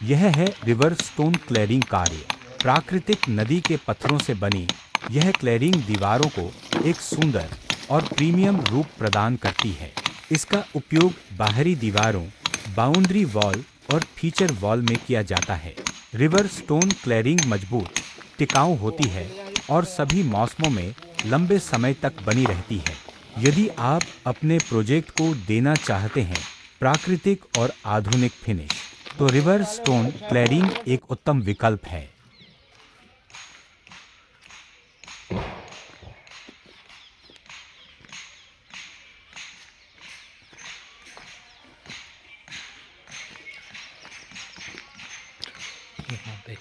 यह है river stone क्लैरिंग कार्य। प्राकृतिक नदी के पत्थरों से बनी यह क्लैरिंग दीवारों को एक सुंदर और प्रीमियम रूप प्रदान करती है। इसका उपयोग बाहरी दीवारों, बाउंड्री वॉल और फीचर वॉल में किया जाता है। रिवर स्टोन क्लैरिंग मजबूत, टिकाऊ होती है और सभी मौसमों में लंबे समय तक बनी रहती है। यदि आप अपने प्रोजेक्ट को देना चाहते हैं प्राकृतिक और आधुनिक फिनिश, तो रिवर स्टोन क्लैरिंग एक उत्तम विकल्प है। यहाँ पे